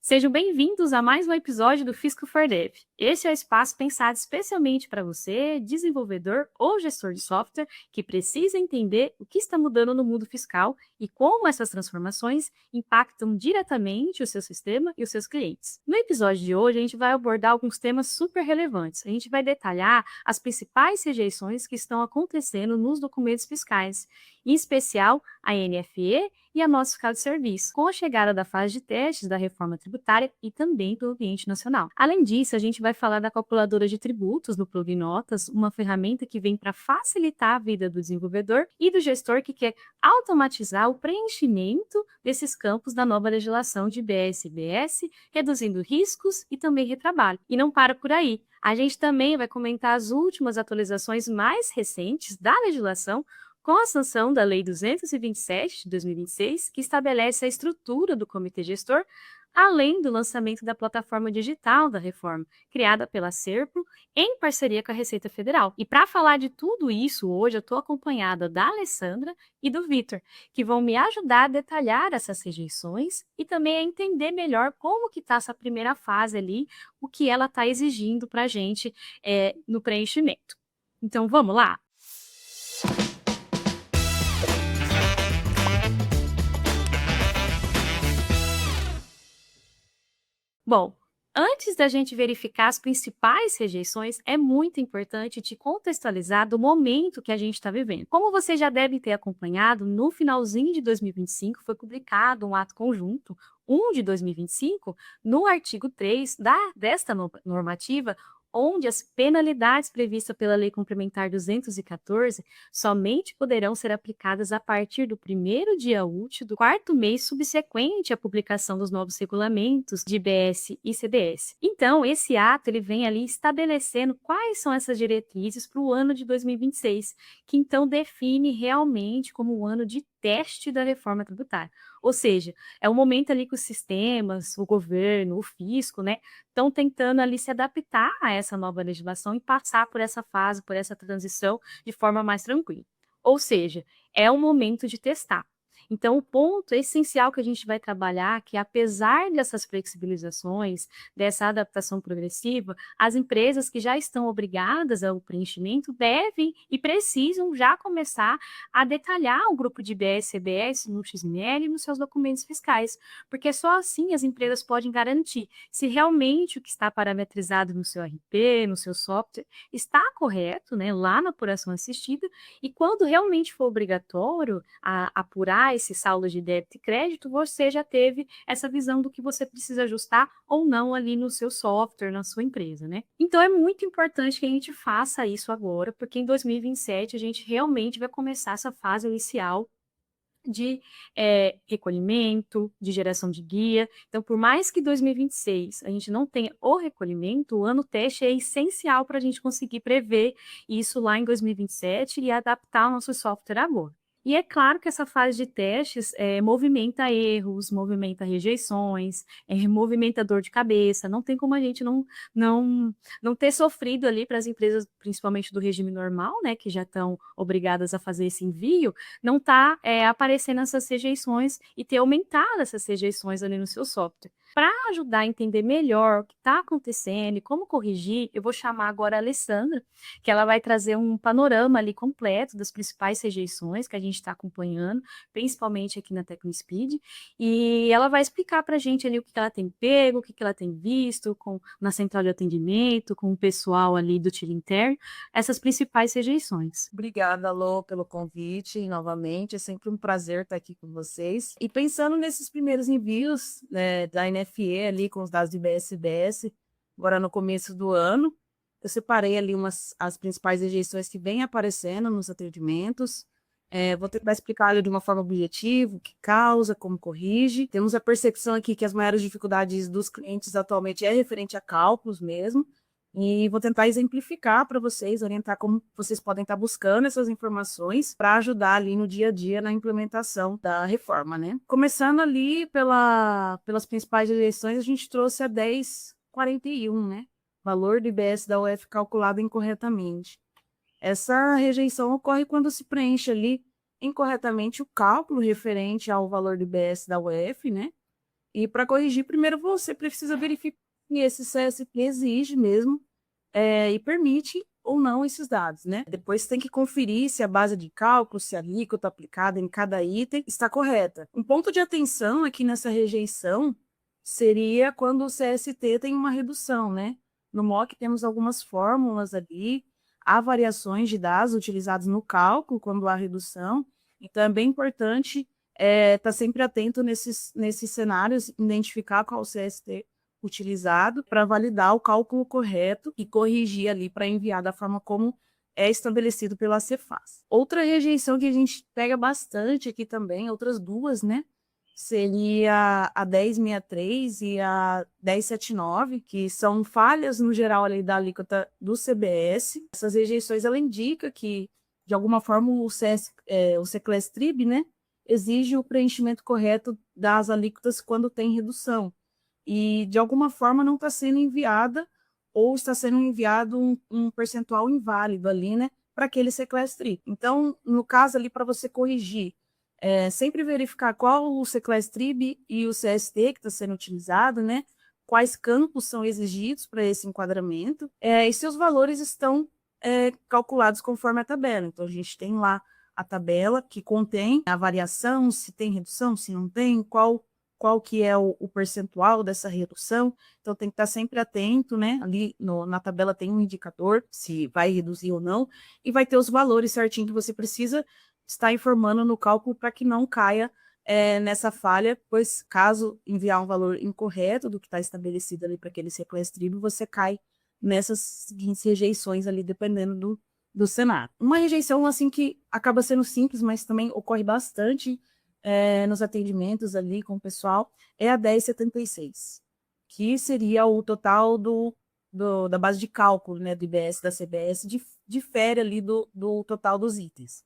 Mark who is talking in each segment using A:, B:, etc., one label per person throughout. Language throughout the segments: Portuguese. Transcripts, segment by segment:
A: Sejam bem-vindos a mais um episódio do Fisco for Dev. Esse é o espaço pensado especialmente para você, desenvolvedor ou gestor de software, que precisa entender o que está mudando no mundo fiscal e como essas transformações impactam diretamente o seu sistema e os seus clientes. No episódio de hoje, a gente vai abordar alguns temas super relevantes. A gente vai detalhar as principais rejeições que estão acontecendo nos documentos fiscais, em especial a NFE e a nota fiscal de serviço, com a chegada da fase de testes da reforma tributária e também do ambiente nacional. Além disso, a gente vai falar da calculadora de tributos no Plug Notas, uma ferramenta que vem para facilitar a vida do desenvolvedor e do gestor que quer automatizar o preenchimento desses campos da nova legislação de IBS e IBS, reduzindo riscos e também retrabalho. E não para por aí. A gente também vai comentar as últimas atualizações mais recentes da legislação, com a sanção da Lei 227 de 2026, que estabelece a estrutura do comitê gestor, além do lançamento da plataforma digital da reforma, criada pela Serpro, em parceria com a Receita Federal. E para falar de tudo isso, hoje eu estou acompanhada da Alessandra e do Vitor, que vão me ajudar a detalhar essas rejeições e também a entender melhor como que está essa primeira fase ali, o que ela está exigindo para a gente no preenchimento. Então, vamos lá? Bom, antes da gente verificar as principais rejeições, é muito importante te contextualizar do momento que a gente está vivendo. Como você já deve ter acompanhado, no finalzinho de 2025 foi publicado um ato conjunto, 1 de 2025, no artigo 3 desta normativa, onde as penalidades previstas pela Lei Complementar 214 somente poderão ser aplicadas a partir do primeiro dia útil do quarto mês subsequente à publicação dos novos regulamentos de IBS e CDS. Então, esse ato ele vem ali estabelecendo quais são essas diretrizes para o ano de 2026, que então define realmente como o ano de teste da reforma tributária. Ou seja, é o momento ali que os sistemas, o governo, o fisco, né, estão tentando ali se adaptar a essa nova legislação e passar por essa fase, por essa transição de forma mais tranquila. Ou seja, é o momento de testar. Então, o ponto essencial que a gente vai trabalhar é que, apesar dessas flexibilizações, dessa adaptação progressiva, as empresas que já estão obrigadas ao preenchimento devem e precisam já começar a detalhar o grupo de IBS, CBS no XML e nos seus documentos fiscais, porque só assim as empresas podem garantir se realmente o que está parametrizado no seu RP, no seu software, está correto, né, lá na apuração assistida, e quando realmente for obrigatório apurar esse saldo de débito e crédito, você já teve essa visão do que você precisa ajustar ou não ali no seu software, na sua empresa, né? Então é muito importante que a gente faça isso agora, porque em 2027 a gente realmente vai começar essa fase inicial de recolhimento, de geração de guia. Então, por mais que 2026 a gente não tenha o recolhimento, o ano teste é essencial para a gente conseguir prever isso lá em 2027 e adaptar o nosso software agora. E é claro que essa fase de testes movimenta erros, movimenta rejeições, movimenta dor de cabeça. Não tem como a gente não ter sofrido ali para as empresas, principalmente do regime normal, né, que já estão obrigadas a fazer esse envio, não está aparecendo essas rejeições e ter aumentado essas rejeições ali no seu software. Para ajudar a entender melhor o que está acontecendo e como corrigir, eu vou chamar agora a Alessandra, que ela vai trazer um panorama ali completo das principais rejeições que a gente está acompanhando, principalmente aqui na TecnoSpeed, e ela vai explicar para a gente ali o que ela tem pego, o que ela tem visto na central de atendimento, com o pessoal ali do tiro interno, essas principais rejeições.
B: Obrigada, Lô, pelo convite novamente. É sempre um prazer estar aqui com vocês. E pensando nesses primeiros envios, né, da NFE ali com os dados de BSBS, agora no começo do ano, eu separei ali as principais rejeições que vêm aparecendo nos atendimentos. Vou tentar explicar de uma forma objetiva o que causa, como corrige. Temos a percepção aqui que as maiores dificuldades dos clientes atualmente é referente a cálculos mesmo. E vou tentar exemplificar para vocês, orientar como vocês podem estar buscando essas informações para ajudar ali no dia a dia na implementação da reforma, né? Começando ali pelas principais eleições, a gente trouxe a 1041, né? Valor do IBS da UF calculado incorretamente. Essa rejeição ocorre quando se preenche ali incorretamente o cálculo referente ao valor do IBS da UF, né? E para corrigir, primeiro você precisa verificar se esse CSP exige mesmo e permite ou não esses dados, né? Depois tem que conferir se a base de cálculo, se a alíquota aplicada em cada item está correta. Um ponto de atenção aqui nessa rejeição seria quando o CST tem uma redução, né? No MOC temos algumas fórmulas ali, há variações de dados utilizados no cálculo quando há redução, então é bem importante estar sempre atento nesses cenários, identificar qual o CST utilizado para validar o cálculo correto e corrigir ali para enviar da forma como é estabelecido pela Cefaz. Outra rejeição que a gente pega bastante aqui também, outras duas, né? Seria a 1063 e a 1079, que são falhas no geral ali da alíquota do CBS. Essas rejeições, ela indica que, de alguma forma, o Seclestrib, né, exige o preenchimento correto das alíquotas quando tem redução. E, de alguma forma, não está sendo enviada ou está sendo enviado um percentual inválido ali, né, para aquele Seclestrib. Então, no caso ali, para você corrigir, sempre verificar qual o Seclestrib e o CST que está sendo utilizado, né, quais campos são exigidos para esse enquadramento, e se os valores estão calculados conforme a tabela. Então, a gente tem lá a tabela que contém a variação, se tem redução, se não tem, qual que é o percentual dessa redução. Então, tem que estar sempre atento, né? Ali na tabela tem um indicador, se vai reduzir ou não, e vai ter os valores certinho que você precisa estar informando no cálculo para que não caia nessa falha, pois caso enviar um valor incorreto do que está estabelecido ali para aquele Seclestrib, você cai nessas seguintes rejeições ali, dependendo do cenário. Uma rejeição, assim, que acaba sendo simples, mas também ocorre bastante nos atendimentos ali com o pessoal, é a 1076, que seria o total da base de cálculo, né, do IBS, da CBS, difere ali do total dos itens.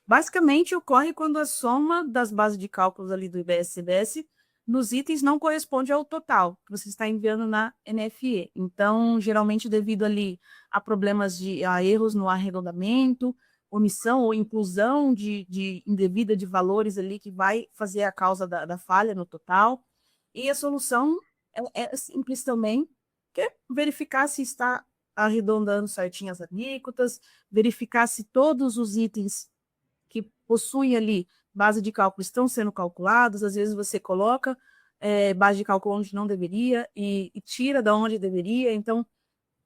B: Basicamente, ocorre quando a soma das bases de cálculos ali do IBS-CBS nos itens não corresponde ao total que você está enviando na NFE. Então, geralmente, devido ali a problemas a erros no arredondamento, omissão ou inclusão de indevida de valores ali que vai fazer a causa da falha no total. E a solução é simples também, que é verificar se está arredondando certinho as alíquotas, verificar se todos os itens que possuem ali base de cálculo estão sendo calculados. Às vezes você coloca base de cálculo onde não deveria e tira da onde deveria. Então,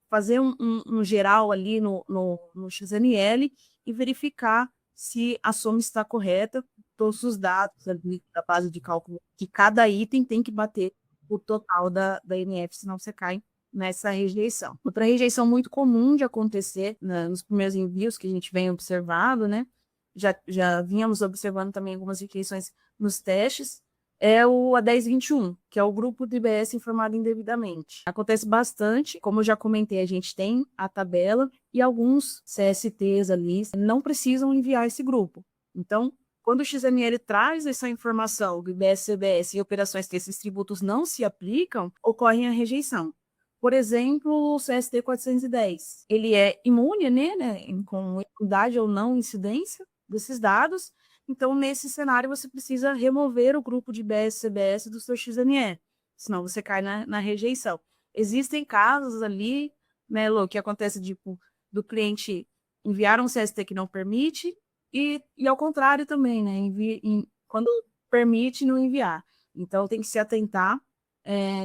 B: fazer um geral ali no XML e verificar se a soma está correta, todos os dados ali da base de cálculo, que cada item tem que bater o total da NF, senão você cai nessa rejeição. Outra rejeição muito comum de acontecer nos primeiros envios que a gente vem observado, né? Já vínhamos observando também algumas rejeições nos testes, é o A1021, que é o grupo do IBS informado indevidamente. Acontece bastante, como eu já comentei, a gente tem a tabela e alguns CSTs ali não precisam enviar esse grupo. Então, quando o XML traz essa informação do IBS-CBS e operações que esses tributos não se aplicam, ocorre a rejeição. Por exemplo, o CST 410, ele é imune, né, com equidade ou não incidência desses dados. Então, nesse cenário, você precisa remover o grupo de IBS-CBS do seu XML, senão você cai na rejeição. Existem casos ali, né, Lô, que acontece do cliente enviar um CST que não permite e ao contrário também, né, quando permite, não enviar. Então, tem que se atentar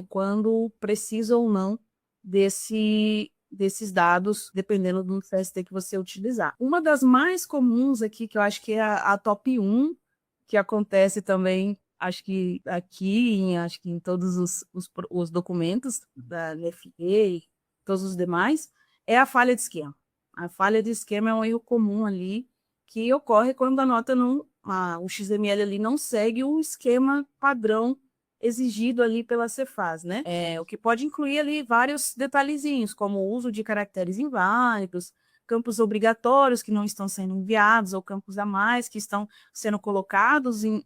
B: quando precisa ou não desses dados, dependendo do CST que você utilizar. Uma das mais comuns aqui, que eu acho que é a top 1, que acontece também, acho que aqui, acho que em todos os documentos da NFE e todos os demais, é a falha de esquema. A falha de esquema é um erro comum ali, que ocorre quando a nota o XML ali não segue o esquema padrão exigido ali pela Cefaz, né? O que pode incluir ali vários detalhezinhos, como o uso de caracteres inválidos, campos obrigatórios que não estão sendo enviados, ou campos a mais que estão sendo colocados em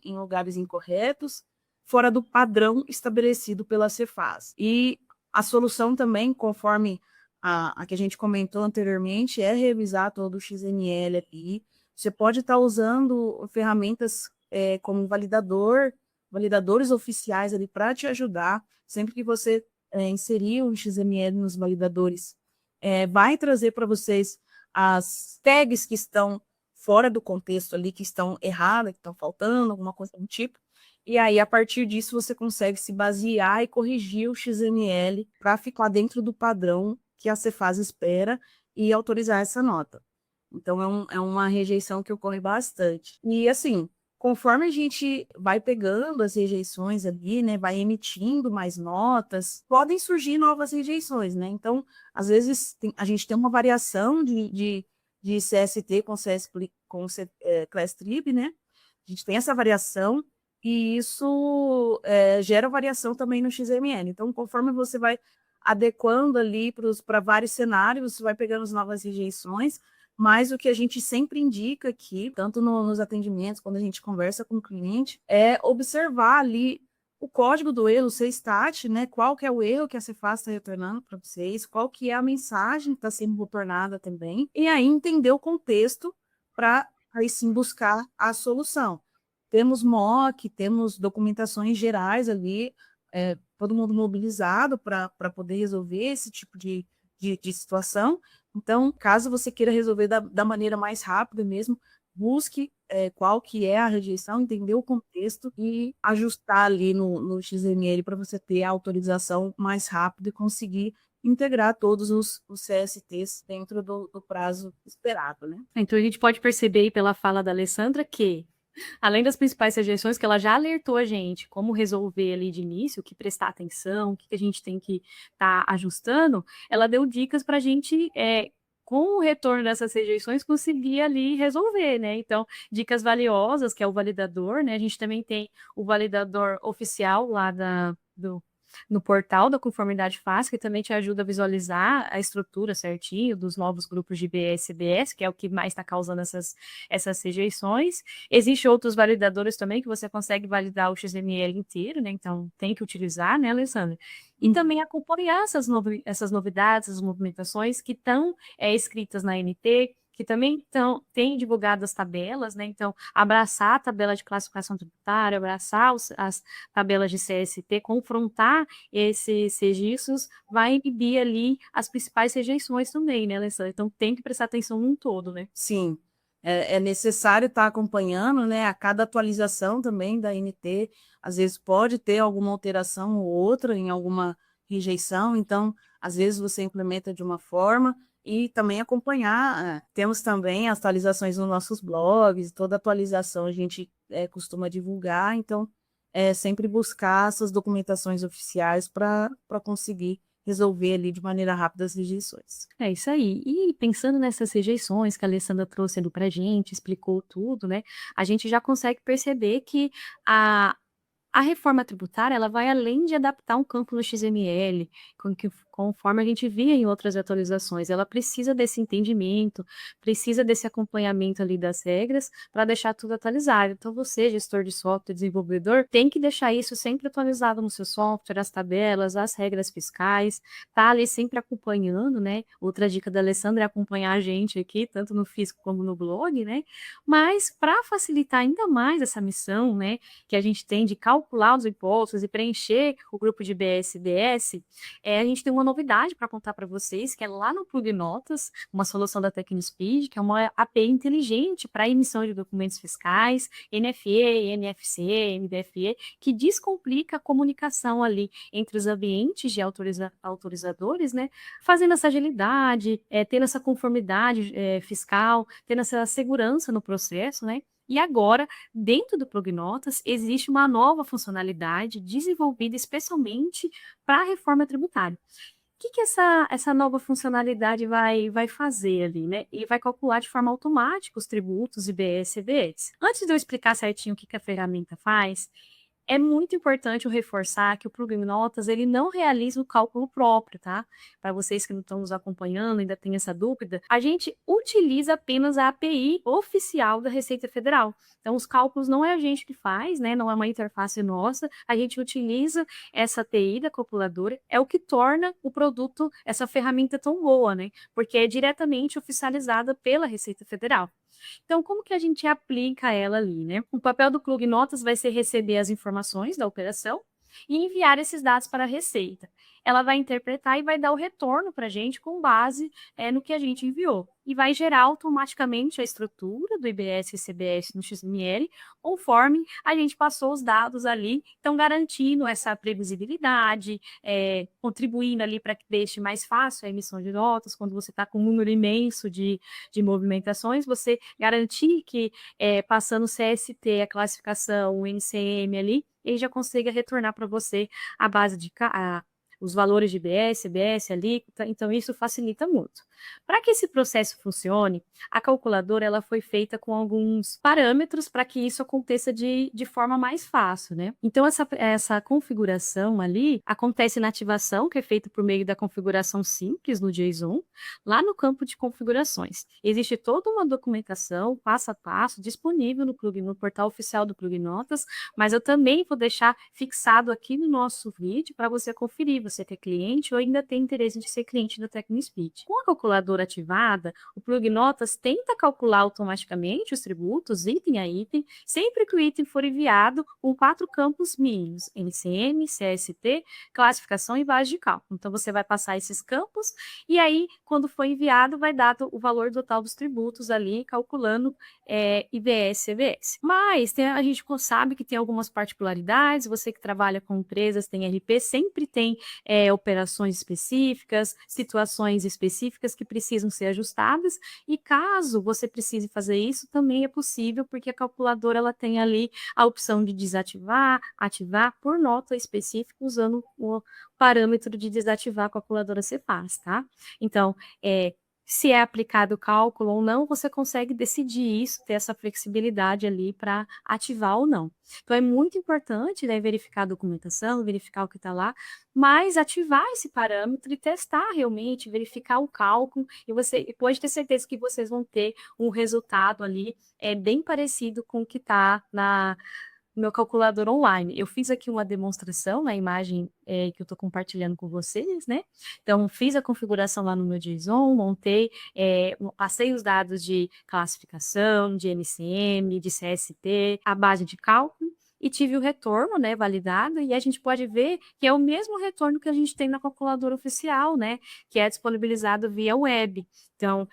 B: lugares incorretos, fora do padrão estabelecido pela Cefaz. E a solução também, conforme a que a gente comentou anteriormente, é revisar todo o XML ali. Você pode estar usando ferramentas como validador, validadores oficiais ali para te ajudar, sempre que você inserir o XML nos validadores, vai trazer para vocês as tags que estão fora do contexto ali, que estão erradas, que estão faltando, alguma coisa do tipo. E aí, a partir disso, você consegue se basear e corrigir o XML para ficar dentro do padrão que a Cefaz espera e autorizar essa nota. Então, é uma rejeição que ocorre bastante. E, assim, conforme a gente vai pegando as rejeições ali, né, vai emitindo mais notas, podem surgir novas rejeições, né? Então, às vezes, a gente tem uma variação de CST com Class Trib, né? A gente tem essa variação e isso gera variação também no XML. Então, conforme você vai adequando ali para vários cenários, você vai pegando as novas rejeições, mas o que a gente sempre indica aqui, tanto nos atendimentos, quando a gente conversa com o cliente, é observar ali o código do erro, o CSTAT, né? Qual que é o erro que a Cefaz está retornando para vocês, qual que é a mensagem que está sendo retornada também, e aí entender o contexto para aí sim buscar a solução. Temos mock, temos documentações gerais ali, todo mundo mobilizado para poder resolver esse tipo de situação. Então, caso você queira resolver da maneira mais rápida mesmo, busque qual que é a rejeição, entender o contexto e ajustar ali no XML para você ter a autorização mais rápida e conseguir integrar todos os CSTs dentro do prazo esperado, né?
A: Então, a gente pode perceber aí pela fala da Alessandra que, além das principais rejeições, que ela já alertou a gente como resolver ali de início, o que prestar atenção, o que a gente tem que estar ajustando, ela deu dicas para a gente, com o retorno dessas rejeições, conseguir ali resolver, né? Então, dicas valiosas, que é o validador, né? A gente também tem o validador oficial lá no portal da Conformidade Fácil, que também te ajuda a visualizar a estrutura certinho dos novos grupos de BS e SBS, que é o que mais está causando essas rejeições. Existem outros validadores também que você consegue validar o XML inteiro, né? Então tem que utilizar, né, Alessandra? E também acompanhar essas novidades, essas movimentações que estão escritas na NT, que também têm divulgado as tabelas, né? Então, abraçar a tabela de classificação tributária, abraçar as tabelas de CST, confrontar esses registros, vai inibir ali as principais rejeições também, né, Alessandra? Então, tem que prestar atenção num todo, né?
B: Sim, é necessário estar acompanhando, né, a cada atualização também da NT, às vezes pode ter alguma alteração ou outra em alguma rejeição, então, às vezes você implementa de uma forma e também acompanhar, temos também as atualizações nos nossos blogs, toda atualização a gente costuma divulgar, então, sempre buscar essas documentações oficiais para conseguir resolver ali de maneira rápida as rejeições.
A: É isso aí. E pensando nessas rejeições que a Alessandra trouxe ali pra gente, explicou tudo, né? A gente já consegue perceber que a reforma tributária, ela vai além de adaptar um campo no XML, conforme a gente via em outras atualizações, ela precisa desse entendimento, precisa desse acompanhamento ali das regras para deixar tudo atualizado. Então, você, gestor de software, desenvolvedor, tem que deixar isso sempre atualizado no seu software, as tabelas, as regras fiscais, tá ali sempre acompanhando, né? Outra dica da Alessandra é acompanhar a gente aqui, tanto no Fisco como no blog, né? Mas para facilitar ainda mais essa missão, né, que a gente tem de calcular os impostos e preencher o grupo de BS-DS, a gente tem uma novidade para contar para vocês, que é lá no Plug Notas, uma solução da TecnoSpeed, que é uma API inteligente para emissão de documentos fiscais, NFE, NFC, NDFE, que descomplica a comunicação ali entre os ambientes de autorizadores, né, fazendo essa agilidade, tendo essa conformidade fiscal, tendo essa segurança no processo, né? E agora, dentro do Prognotas, existe uma nova funcionalidade desenvolvida especialmente para a reforma tributária. O que essa nova funcionalidade vai fazer ali, né? E vai calcular de forma automática os tributos IBS e CBS. Antes de eu explicar certinho o que a ferramenta faz, é muito importante eu reforçar que o Prognotas, ele não realiza o cálculo próprio, tá? Para vocês que não estão nos acompanhando, ainda tem essa dúvida, a gente utiliza apenas a API oficial da Receita Federal. Então, os cálculos não é a gente que faz, né? Não é uma interface nossa, a gente utiliza essa API da calculadora, é o que torna o produto, essa ferramenta tão boa, né? Porque é diretamente oficializada pela Receita Federal. Então, como que a gente aplica ela ali, né? O papel do plug notas vai ser receber as informações da operação e enviar esses dados para a Receita. Ela vai interpretar e vai dar o retorno para a gente com base no que a gente enviou. E vai gerar automaticamente a estrutura do IBS e CBS no XML, conforme a gente passou os dados ali, então garantindo essa previsibilidade, contribuindo ali para que deixe mais fácil a emissão de notas, quando você está com um número imenso de movimentações, você garantir que passando o CST, a classificação, o NCM ali, ele já consiga retornar para você a base de os valores de IBS, CBS, alíquota, então isso facilita muito. Para que esse processo funcione, a calculadora ela foi feita com alguns parâmetros para que isso aconteça de forma mais fácil, né? Então, essa configuração ali acontece na ativação, que é feita por meio da configuração simples no JSON, lá no campo de configurações. Existe toda uma documentação, passo a passo, disponível no portal oficial do Plug Notas, mas eu também vou deixar fixado aqui no nosso vídeo para você conferir, você que é cliente ou ainda tem interesse de ser cliente da TecnoSpeed. Com a calculadora ativada, o Plug Notas tenta calcular automaticamente os tributos, item a item, sempre que o item for enviado com 4 campos mínimos, NCM, CST, classificação e base de cálculo. Então, você vai passar esses campos e aí, quando for enviado, vai dar o valor total dos tributos ali, calculando IBS, CBS. Mas a gente sabe que tem algumas particularidades, você que trabalha com empresas, tem RP, sempre tem operações específicas, situações específicas que precisam ser ajustadas, e caso você precise fazer isso, também é possível, porque a calculadora ela tem ali a opção de desativar, ativar por nota específica, usando o parâmetro de desativar a calculadora Cefaz, tá? Então, se é aplicado o cálculo ou não, você consegue decidir isso, ter essa flexibilidade ali para ativar ou não. Então, é muito importante, né, verificar a documentação, verificar o que está lá, mas ativar esse parâmetro e testar realmente, verificar o cálculo, e você pode ter certeza que vocês vão ter um resultado ali bem parecido com o que está no meu calculador online. Eu fiz aqui uma demonstração na imagem que eu estou compartilhando com vocês, né? Então, fiz a configuração lá no meu JSON, montei, passei os dados de classificação, de NCM, de CST, a base de cálculo, e tive o retorno, né, validado, e a gente pode ver que é o mesmo retorno que a gente tem na calculadora oficial, né, que é disponibilizado via web. Então,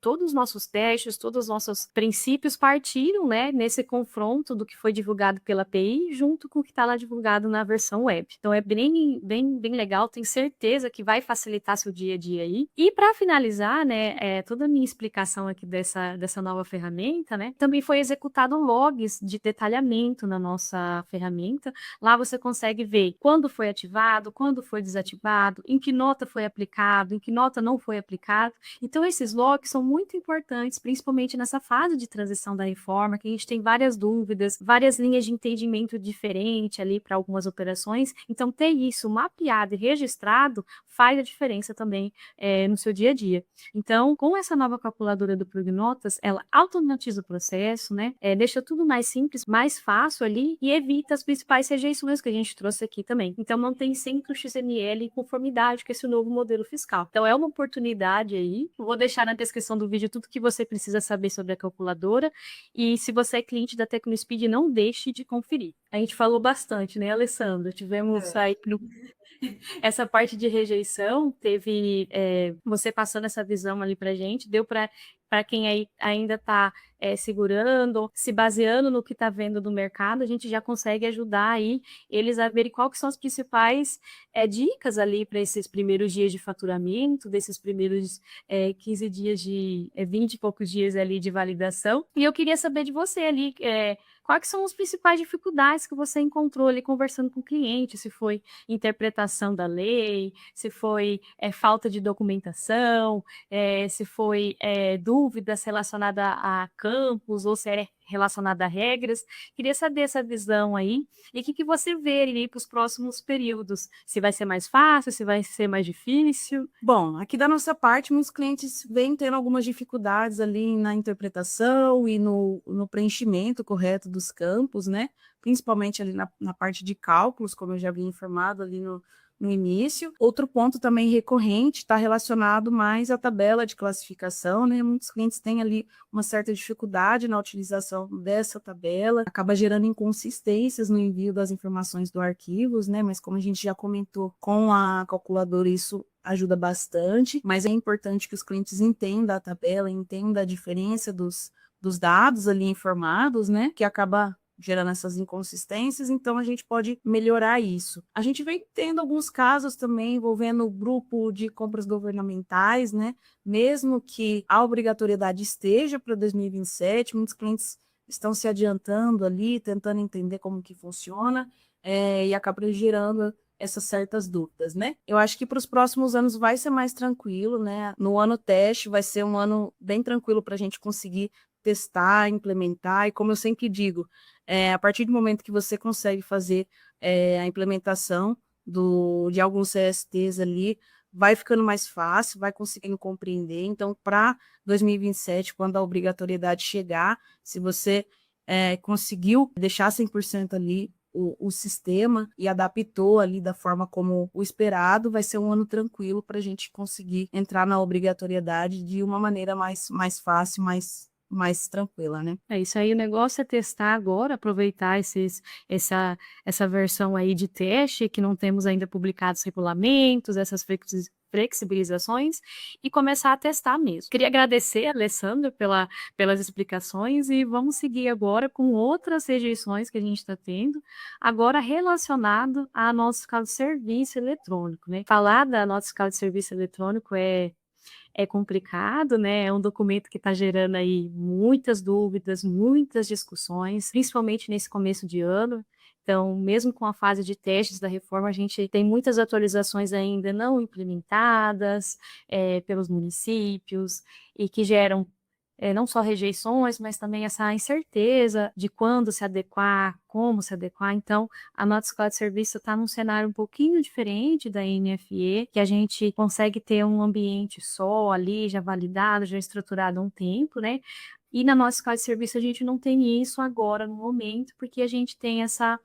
A: todos os nossos testes, todos os nossos princípios partiram, né, nesse confronto do que foi divulgado pela API junto com o que está lá divulgado na versão web. Então, é bem, bem, bem legal, tenho certeza que vai facilitar seu dia a dia aí. E para finalizar, né, toda a minha explicação aqui dessa nova ferramenta, né, também foi executado logs de detalhamento na nossa ferramenta. Lá você consegue ver quando foi ativado, quando foi desativado, em que nota foi aplicado, em que nota não foi aplicado. Então, esses logs são muito importantes, principalmente nessa fase de transição da reforma, que a gente tem várias dúvidas, várias linhas de entendimento diferentes ali para algumas operações. Então, ter isso mapeado e registrado faz a diferença também no seu dia a dia. Então, com essa nova calculadora do Plug Notas, ela automatiza o processo, né? Deixa tudo mais simples, mais fácil ali e evita as principais rejeições que a gente trouxe aqui também. Então, mantém sempre o XML em conformidade com esse novo modelo fiscal. Então, é uma oportunidade aí. Vou deixar na descrição do vídeo tudo que você precisa saber sobre a calculadora. E se você é cliente da TecnoSpeed, não deixe de conferir. A gente falou bastante, né, Alessandra? Tivemos aí essa parte de rejeição, teve você passando essa visão ali pra gente, deu para quem aí ainda está segurando, se baseando no que está vendo do mercado, a gente já consegue ajudar aí eles a verem quais são as principais dicas ali para esses primeiros dias de faturamento, desses primeiros 15 dias 20 e poucos dias ali de validação. E eu queria saber de você ali, quais são as principais dificuldades que você encontrou ali conversando com o cliente, se foi interpretação da lei, se foi falta de documentação, se foi dúvidas relacionadas a campos ou se é relacionada a regras. Queria saber essa visão aí e o que você vê ali para os próximos períodos. Se vai ser mais fácil, se vai ser mais difícil.
B: Bom, aqui da nossa parte, muitos clientes vêm tendo algumas dificuldades ali na interpretação e no preenchimento correto dos campos, né? Principalmente ali na parte de cálculos, como eu já havia informado ali no início. Outro ponto também recorrente está relacionado mais à tabela de classificação, né? Muitos clientes têm ali uma certa dificuldade na utilização dessa tabela, acaba gerando inconsistências no envio das informações do arquivos, né? Mas como a gente já comentou com a calculadora, isso ajuda bastante, mas é importante que os clientes entendam a tabela, entendam a diferença dos dados ali informados, né? Que acaba gerando essas inconsistências, então a gente pode melhorar isso. A gente vem tendo alguns casos também envolvendo o grupo de compras governamentais, né? Mesmo que a obrigatoriedade esteja para 2027, muitos clientes estão se adiantando ali, tentando entender como que funciona, e acaba gerando essas certas dúvidas, né? Eu acho que para os próximos anos vai ser mais tranquilo, né? No ano teste vai ser um ano bem tranquilo para a gente conseguir testar, implementar, e como eu sempre digo, a partir do momento que você consegue fazer a implementação de alguns CSTs ali, vai ficando mais fácil, vai conseguindo compreender. Então, para 2027, quando a obrigatoriedade chegar, se você conseguiu deixar 100% ali o sistema e adaptou ali da forma como o esperado, vai ser um ano tranquilo para a gente conseguir entrar na obrigatoriedade de uma maneira mais fácil, mais tranquila, né?
A: É isso aí, o negócio é testar agora, aproveitar essa versão aí de teste, que não temos ainda publicados regulamentos, essas flexibilizações, e começar a testar mesmo. Queria agradecer, Alessandra, pelas explicações, e vamos seguir agora com outras rejeições que a gente está tendo, agora relacionado à nota fiscal de serviço eletrônico, né? Falar da nota fiscal de serviço eletrônico é complicado, né? É um documento que está gerando aí muitas dúvidas, muitas discussões, principalmente nesse começo de ano. Então, mesmo com a fase de testes da reforma, a gente tem muitas atualizações ainda não implementadas pelos municípios e que geram não só rejeições, mas também essa incerteza de quando se adequar, como se adequar. Então, a nota fiscal de serviço está num cenário um pouquinho diferente da NFE, que a gente consegue ter um ambiente só ali, já validado, já estruturado há um tempo, né? E na nossa escala de serviço a gente não tem isso agora no momento, porque a gente tem essa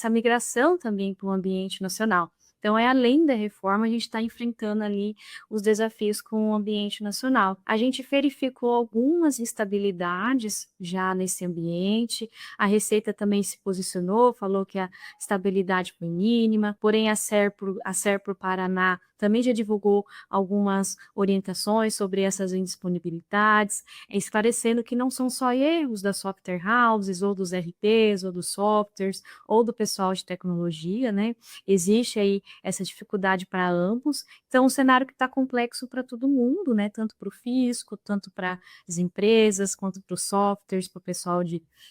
A: migração também para o ambiente nacional. Então, além da reforma, a gente está enfrentando ali os desafios com o ambiente nacional. A gente verificou algumas instabilidades já nesse ambiente, a Receita também se posicionou, falou que a estabilidade foi mínima, porém a Serpro Paraná também já divulgou algumas orientações sobre essas indisponibilidades, esclarecendo que não são só erros das software houses, ou dos RPs, ou dos softwares, ou do pessoal de tecnologia, né? Existe aí essa dificuldade para ambos. Então, um cenário que está complexo para todo mundo, né? Tanto para o fisco, tanto para as empresas, quanto para os softwares, para o pessoal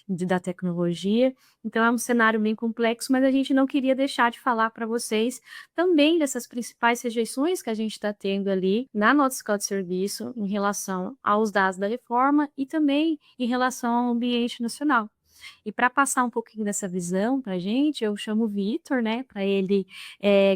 A: da tecnologia. Então, é um cenário bem complexo, mas a gente não queria deixar de falar para vocês também dessas principais rejeições que a gente está tendo ali na nota fiscal de serviço em relação aos dados da reforma e também em relação ao ambiente nacional. E para passar um pouquinho dessa visão para a gente, eu chamo o Vitor, né, para ele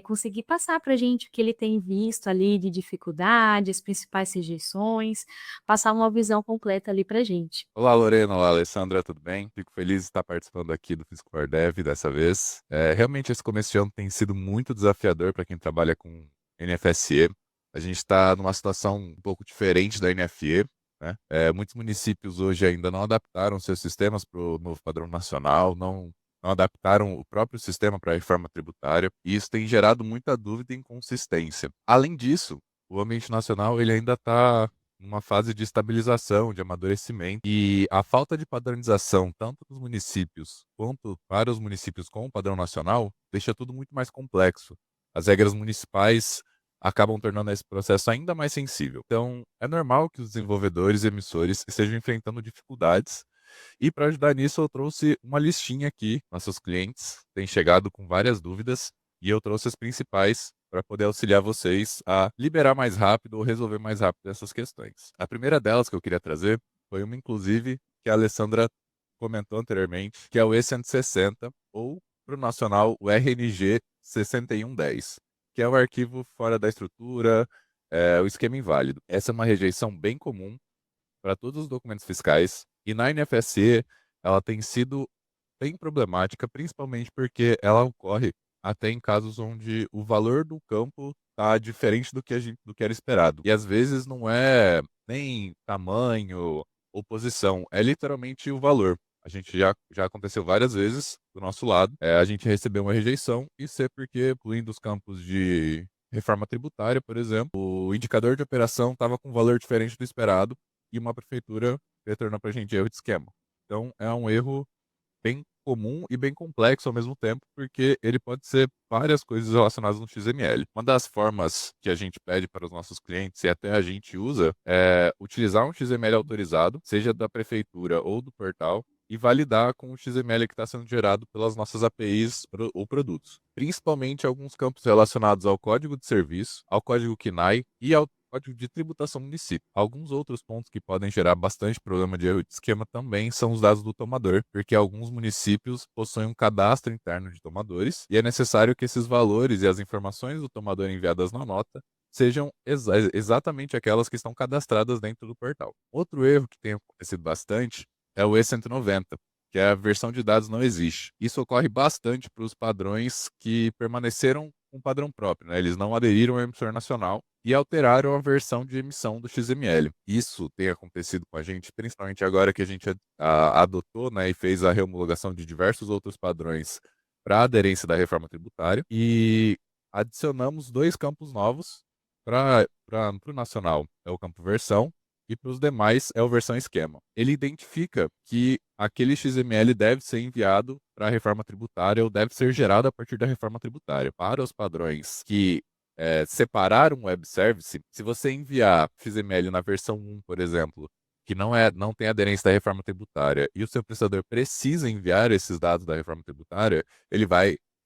A: conseguir passar para a gente o que ele tem visto ali de dificuldades, principais rejeições, passar uma visão completa ali para a gente.
C: Olá, Lorena. Olá, Alessandra, tudo bem? Fico feliz de estar participando aqui do Fiscal Dev dessa vez. Realmente, esse começo de ano tem sido muito desafiador para quem trabalha com NFSE. A gente está numa situação um pouco diferente da NFE, né? Muitos municípios hoje ainda não adaptaram seus sistemas para o novo padrão nacional, não adaptaram o próprio sistema para a reforma tributária, e isso tem gerado muita dúvida e inconsistência. Além disso, o ambiente nacional ele ainda está numa fase de estabilização, de amadurecimento, e a falta de padronização, tanto dos municípios quanto para os municípios com o padrão nacional, deixa tudo muito mais complexo. As regras municipais acabam tornando esse processo ainda mais sensível. Então, é normal que os desenvolvedores e emissores estejam enfrentando dificuldades, e para ajudar nisso, eu trouxe uma listinha aqui. Nossos clientes têm chegado com várias dúvidas, e eu trouxe as principais para poder auxiliar vocês a liberar mais rápido ou resolver mais rápido essas questões. A primeira delas que eu queria trazer foi uma, inclusive, que a Alessandra comentou anteriormente, que é o E160, ou para o nacional o RNG 6110, que é o arquivo fora da estrutura, o esquema inválido. Essa é uma rejeição bem comum para todos os documentos fiscais, e na NFSE ela tem sido bem problemática, principalmente porque ela ocorre até em casos onde o valor do campo está diferente do que era esperado. E às vezes não é nem tamanho ou posição, é literalmente o valor. A gente já aconteceu várias vezes do nosso lado, a gente recebeu uma rejeição, isso é porque, incluindo os campos de reforma tributária, por exemplo, o indicador de operação estava com um valor diferente do esperado e uma prefeitura retornou para a gente erro de esquema. Então, é um erro bem comum e bem complexo ao mesmo tempo, porque ele pode ser várias coisas relacionadas no XML. Uma das formas que a gente pede para os nossos clientes e até a gente usa é utilizar um XML autorizado, seja da prefeitura ou do portal, e validar com o XML que está sendo gerado pelas nossas APIs ou produtos. Principalmente alguns campos relacionados ao código de serviço, ao código KNAI e ao código de tributação município. Alguns outros pontos que podem gerar bastante problema de erro de esquema também são os dados do tomador, porque alguns municípios possuem um cadastro interno de tomadores e é necessário que esses valores e as informações do tomador enviadas na nota sejam exatamente aquelas que estão cadastradas dentro do portal. Outro erro que tem acontecido bastante é o E190, que é a versão de dados não existe. Isso ocorre bastante para os padrões que permaneceram com um padrão próprio, né? Eles não aderiram ao emissor nacional e alteraram a versão de emissão do XML. Isso tem acontecido com a gente, principalmente agora que a gente adotou, né, e fez a reomologação de diversos outros padrões para a aderência da reforma tributária e adicionamos 2 campos novos para o nacional. É o campo versão e para os demais é o versão esquema. Ele identifica que aquele XML deve ser enviado para a reforma tributária ou deve ser gerado a partir da reforma tributária. Para os padrões que separar um web service, se você enviar XML na versão 1, por exemplo, que não tem aderência da reforma tributária, e o seu prestador precisa enviar esses dados da reforma tributária, ele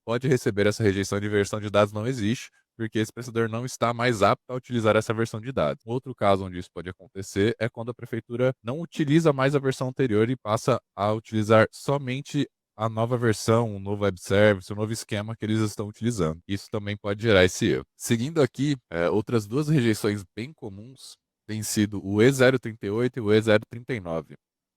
C: pode receber essa rejeição de versão de dados não existe, porque esse prestador não está mais apto a utilizar essa versão de dados. Outro caso onde isso pode acontecer é quando a prefeitura não utiliza mais a versão anterior e passa a utilizar somente a nova versão, um novo web service, um novo esquema que eles estão utilizando. Isso também pode gerar esse erro. Seguindo aqui, outras 2 rejeições bem comuns têm sido o E038 e o E039.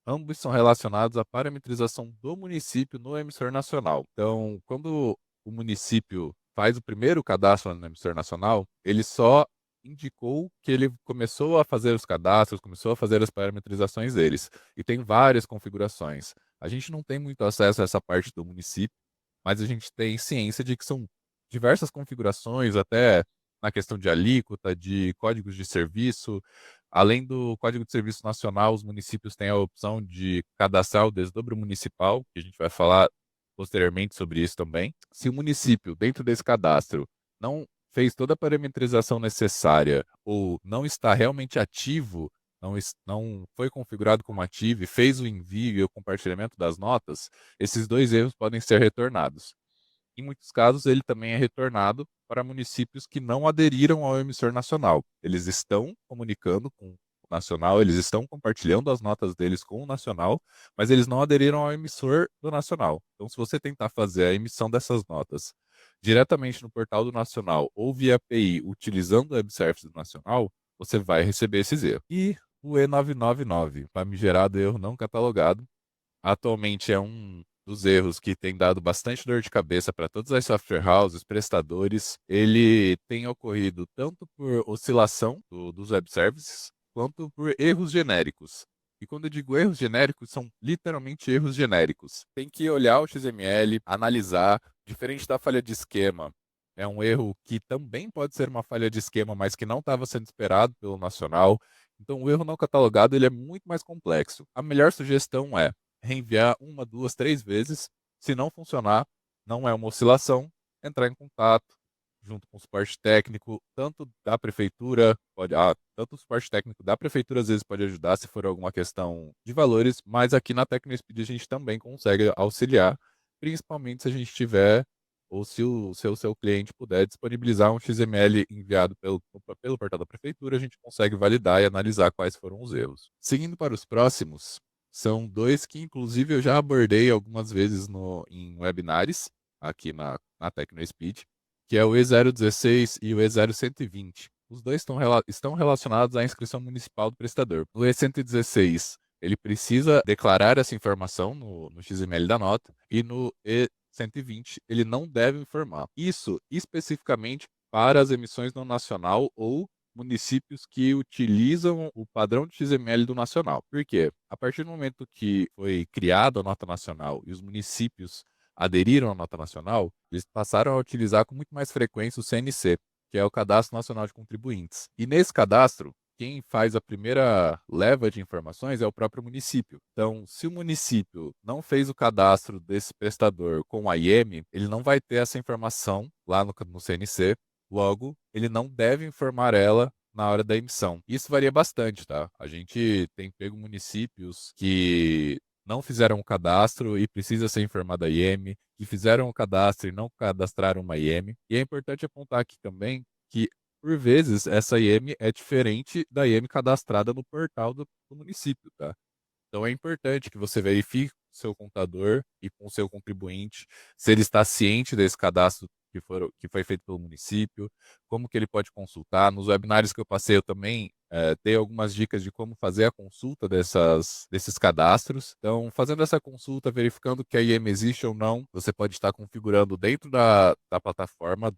C: Ambos são relacionados à parametrização do município no emissor nacional. Então, quando o município faz o primeiro cadastro no emissor nacional, ele só indicou que ele começou a fazer os cadastros, começou a fazer as parametrizações deles. E tem várias configurações. A gente não tem muito acesso a essa parte do município, mas a gente tem ciência de que são diversas configurações, até na questão de alíquota, de códigos de serviço. Além do Código de Serviço Nacional, os municípios têm a opção de cadastrar o desdobro municipal, que a gente vai falar posteriormente sobre isso também. Se o município, dentro desse cadastro, não fez toda a parametrização necessária ou não está realmente ativo, não foi configurado como ativo e fez o envio e o compartilhamento das notas, esses 2 erros podem ser retornados. Em muitos casos, ele também é retornado para municípios que não aderiram ao emissor nacional. Eles estão comunicando com o nacional, eles estão compartilhando as notas deles com o nacional, mas eles não aderiram ao emissor do nacional. Então, se você tentar fazer a emissão dessas notas diretamente no portal do nacional ou via API utilizando o web service do nacional, você vai receber esses erros. E o E999, famigerado erro não catalogado, atualmente é um dos erros que tem dado bastante dor de cabeça para todas as software houses, prestadores. Ele tem ocorrido tanto por oscilação dos web services, quanto por erros genéricos. E quando eu digo erros genéricos, são literalmente erros genéricos. Tem que olhar o XML, analisar, diferente da falha de esquema. É um erro que também pode ser uma falha de esquema, mas que não estava sendo esperado pelo nacional. Então, o erro não catalogado ele é muito mais complexo. A melhor sugestão é reenviar 1, 2, 3 vezes. Se não funcionar, não é uma oscilação, entrar em contato junto com o suporte técnico, tanto da prefeitura, tanto o suporte técnico da prefeitura às vezes pode ajudar se for alguma questão de valores, mas aqui na TecnoSpeed a gente também consegue auxiliar, principalmente se a gente tiver ou se o seu cliente puder disponibilizar um XML enviado pelo portal da prefeitura, a gente consegue validar e analisar quais foram os erros. Seguindo para os próximos, são 2 que inclusive eu já abordei algumas vezes em webinars aqui na TecnoSpeed, que é o E016 e o E0120. Os dois estão relacionados à inscrição municipal do prestador. No E116, ele precisa declarar essa informação no XML da nota, e no 120, ele não deve informar. Isso especificamente para as emissões no nacional ou municípios que utilizam o padrão de XML do nacional. Por quê? A partir do momento que foi criada a nota nacional e os municípios aderiram à nota nacional, eles passaram a utilizar com muito mais frequência o CNC, que é o Cadastro Nacional de Contribuintes. E nesse cadastro, quem faz a primeira leva de informações é o próprio município. Então, se o município não fez o cadastro desse prestador com a IEM, ele não vai ter essa informação lá no CNC. Logo, ele não deve informar ela na hora da emissão. Isso varia bastante, tá? A gente tem pego municípios que não fizeram o cadastro e precisa ser informada a IEM, que fizeram o cadastro e não cadastraram uma IEM. E é importante apontar aqui também que, por vezes, essa IEM é diferente da IEM cadastrada no portal do município, tá? Então é importante que você verifique com o seu contador e com o seu contribuinte se ele está ciente desse cadastro que foi feito pelo município, como que ele pode consultar. Nos webinários que eu passei, eu também dei algumas dicas de como fazer a consulta desses cadastros. Então, fazendo essa consulta, verificando que a IEM existe ou não, você pode estar configurando dentro da plataforma,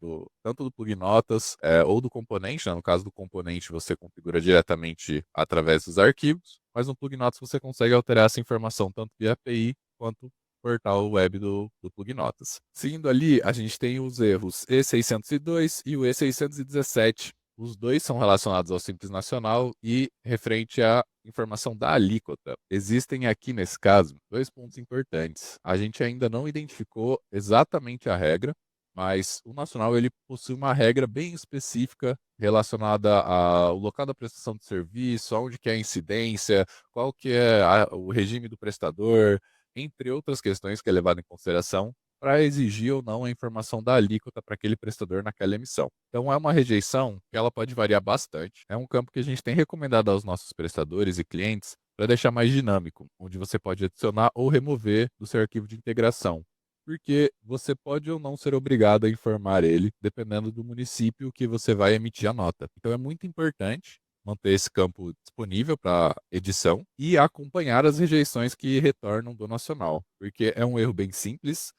C: tanto do plugin Notas ou do componente, né? No caso do componente, você configura diretamente através dos arquivos, mas no plugin Notas você consegue alterar essa informação tanto via API quanto portal web do plugin Notas. Seguindo ali, a gente tem os erros E602 e o E617. Os dois são relacionados ao Simples Nacional e referente à informação da alíquota. Existem aqui, nesse caso, dois pontos importantes. A gente ainda não identificou exatamente a regra, mas o Nacional ele possui uma regra bem específica relacionada ao local da prestação de serviço, onde que é a incidência, qual que é o regime do prestador, entre outras questões que é levado em consideração para exigir ou não a informação da alíquota para aquele prestador naquela emissão. Então é uma rejeição que ela pode variar bastante. É um campo que a gente tem recomendado aos nossos prestadores e clientes para deixar mais dinâmico, onde você pode adicionar ou remover do seu arquivo de integração, porque você pode ou não ser obrigado a informar ele, dependendo do município que você vai emitir a nota. Então é muito importante manter esse campo disponível para edição e acompanhar as rejeições que retornam do nacional, porque é um erro bem simples.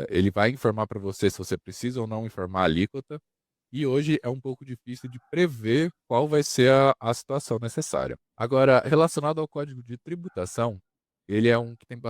C: Ele vai informar para você se você precisa ou não informar a alíquota, e hoje é um pouco difícil de prever qual vai ser a situação necessária. Agora, relacionado ao Código de Tributação, ele é um que tem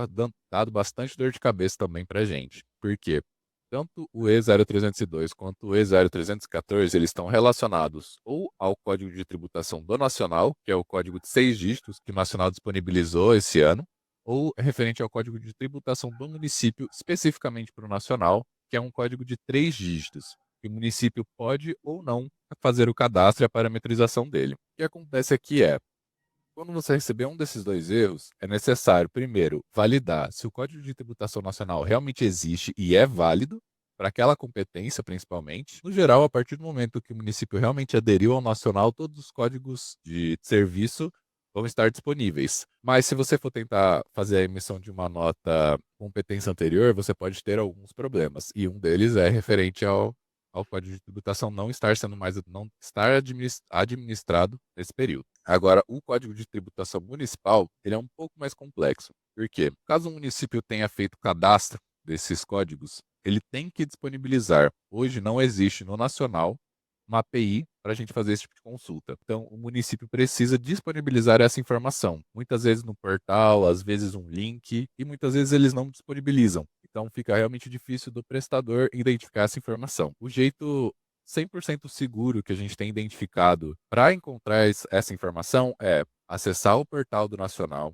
C: dado bastante dor de cabeça também para a gente. Por quê? Tanto o E0302 quanto o E0314, eles estão relacionados ou ao Código de Tributação do Nacional, que é o código de 6 dígitos que o Nacional disponibilizou esse ano, ou referente ao Código de Tributação do município, especificamente para o Nacional, que é um código de 3 dígitos, que o município pode ou não fazer o cadastro e a parametrização dele. O que acontece aqui quando você receber um desses dois erros, é necessário, primeiro, validar se o Código de Tributação Nacional realmente existe e é válido para aquela competência, principalmente. No geral, a partir do momento que o município realmente aderiu ao nacional, todos os códigos de serviço vão estar disponíveis. Mas se você for tentar fazer a emissão de uma nota competência anterior, você pode ter alguns problemas. E um deles é referente ao Código de Tributação não estar administrado nesse período. Agora, o Código de Tributação Municipal, ele é um pouco mais complexo. Por quê? Caso o município tenha feito cadastro desses códigos, ele tem que disponibilizar. Hoje não existe no nacional uma API para a gente fazer esse tipo de consulta. Então, o município precisa disponibilizar essa informação. Muitas vezes no portal, às vezes um link, e muitas vezes eles não disponibilizam. Então, fica realmente difícil do prestador identificar essa informação. O jeito 100% seguro que a gente tem identificado para encontrar essa informação é acessar o portal do Nacional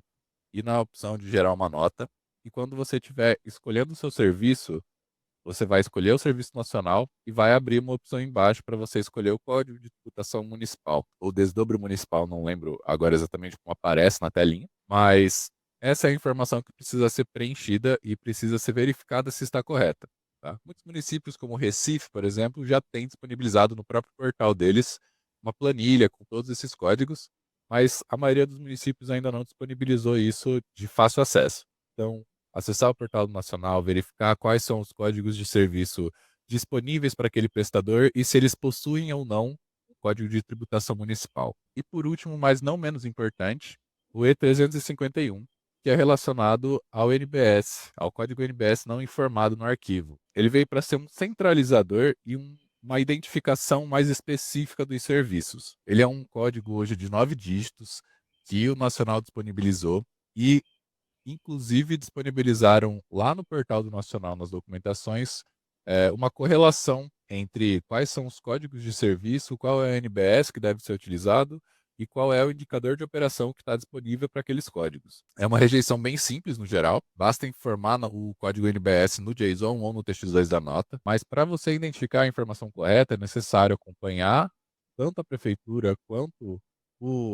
C: e na opção de gerar uma nota. E quando você estiver escolhendo o seu serviço, você vai escolher o Serviço Nacional e vai abrir uma opção embaixo para você escolher o Código de Tributação Municipal ou Desdobro Municipal, não lembro agora exatamente como aparece na telinha, mas essa é a informação que precisa ser preenchida e precisa ser verificada se está correta. Tá? Muitos municípios, como Recife, por exemplo, já têm disponibilizado no próprio portal deles uma planilha com todos esses códigos, mas a maioria dos municípios ainda não disponibilizou isso de fácil acesso. Então, acessar o portal do Nacional, verificar quais são os códigos de serviço disponíveis para aquele prestador e se eles possuem ou não o Código de Tributação Municipal. E por último, mas não menos importante, o E351, que é relacionado ao NBS, ao código NBS não informado no arquivo. Ele veio para ser um centralizador e uma identificação mais específica dos serviços. Ele é um código hoje de 9 dígitos que o Nacional disponibilizou e, inclusive, disponibilizaram lá no portal do Nacional, nas documentações, uma correlação entre quais são os códigos de serviço, qual é o NBS que deve ser utilizado e qual é o indicador de operação que está disponível para aqueles códigos. É uma rejeição bem simples no geral, basta informar o código NBS no JSON ou no TX2 da nota, mas para você identificar a informação correta é necessário acompanhar tanto a prefeitura quanto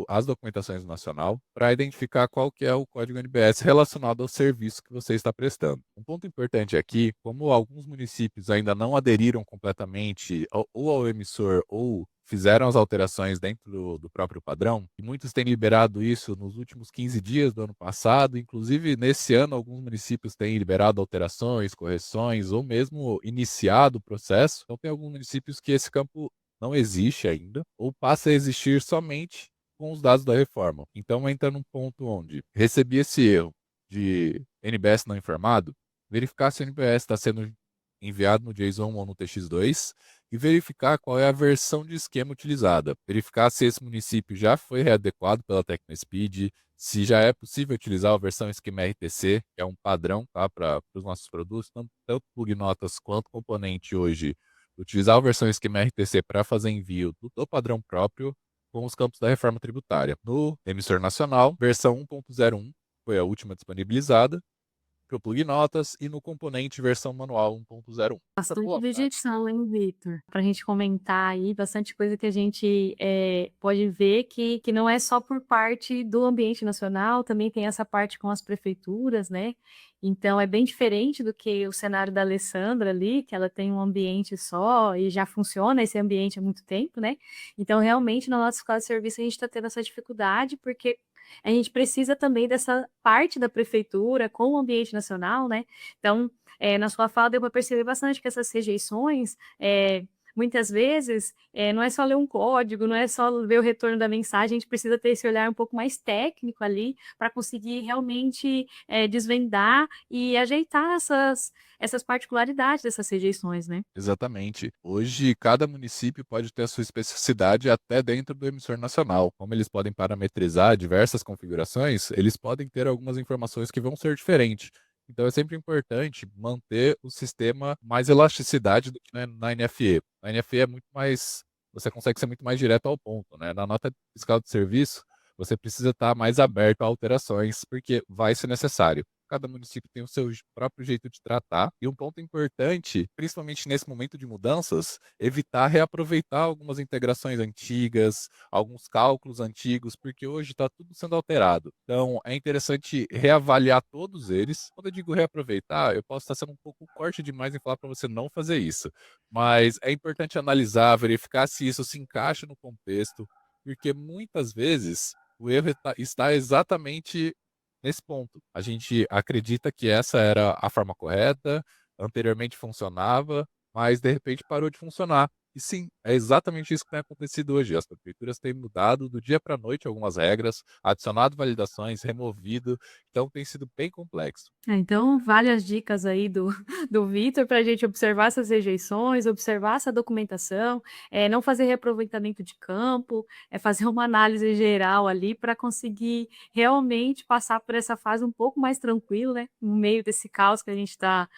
C: as documentações do Nacional para identificar qual que é o código NBS relacionado ao serviço que você está prestando. Um ponto importante aqui, como alguns municípios ainda não aderiram completamente ou ao emissor ou fizeram as alterações dentro do próprio padrão, e muitos têm liberado isso nos últimos 15 dias do ano passado, inclusive nesse ano alguns municípios têm liberado alterações, correções ou mesmo iniciado o processo. Então tem alguns municípios que esse campo não existe ainda ou passa a existir somente com os dados da reforma. Então entra num ponto onde recebi esse erro de NBS não informado, verificar se o NBS está sendo enviado no JSON ou no TX2 e verificar qual é a versão de esquema utilizada. Verificar se esse município já foi readequado pela TecnoSpeed, se já é possível utilizar a versão esquema RTC, que é um padrão, tá, para os nossos produtos, tanto plug notas quanto componente hoje, utilizar a versão esquema RTC para fazer envio do padrão próprio com os campos da reforma tributária. No emissor nacional, versão 1.01 foi a última disponibilizada para o plug notas e no componente versão manual 1.01.
A: Bastante vegetal, hein, Vitor? Para a gente comentar aí, bastante coisa que a gente pode ver que não é só por parte do ambiente nacional, também tem essa parte com as prefeituras, né? Então é bem diferente do que o cenário da Alessandra ali, que ela tem um ambiente só e já funciona esse ambiente há muito tempo, né? Então, realmente, na nossa escola de serviço, a gente está tendo essa dificuldade, porque a gente precisa também dessa parte da prefeitura com o ambiente nacional, né? Então, na sua fala deu para perceber bastante que essas rejeições, muitas vezes, não é só ler um código, não é só ver o retorno da mensagem, a gente precisa ter esse olhar um pouco mais técnico ali para conseguir realmente desvendar e ajeitar essas particularidades dessas rejeições, né?
C: Exatamente. Hoje, cada município pode ter a sua especificidade até dentro do emissor nacional. Como eles podem parametrizar diversas configurações, eles podem ter algumas informações que vão ser diferentes. Então, é sempre importante manter o sistema mais elasticidade do que na NFE. Na NFE é muito mais. Você consegue ser muito mais direto ao ponto, né? Na nota fiscal de serviço, você precisa estar mais aberto a alterações, porque vai ser necessário. Cada município tem o seu próprio jeito de tratar. E um ponto importante, principalmente nesse momento de mudanças, evitar reaproveitar algumas integrações antigas, alguns cálculos antigos, porque hoje está tudo sendo alterado. Então, é interessante reavaliar todos eles. Quando eu digo reaproveitar, eu posso estar sendo um pouco forte demais em falar para você não fazer isso. Mas é importante analisar, verificar se isso se encaixa no contexto, porque muitas vezes o erro está exatamente nesse ponto. A gente acredita que essa era a forma correta, anteriormente funcionava, mas de repente parou de funcionar. E sim, é exatamente isso que tem acontecido hoje. As prefeituras têm mudado do dia para a noite algumas regras, adicionado validações, removido, então tem sido bem complexo.
A: Então, várias dicas aí do Vitor para a gente observar essas rejeições, observar essa documentação, não fazer reaproveitamento de campo, fazer uma análise geral ali para conseguir realmente passar por essa fase um pouco mais tranquilo, né? No meio desse caos que a gente tá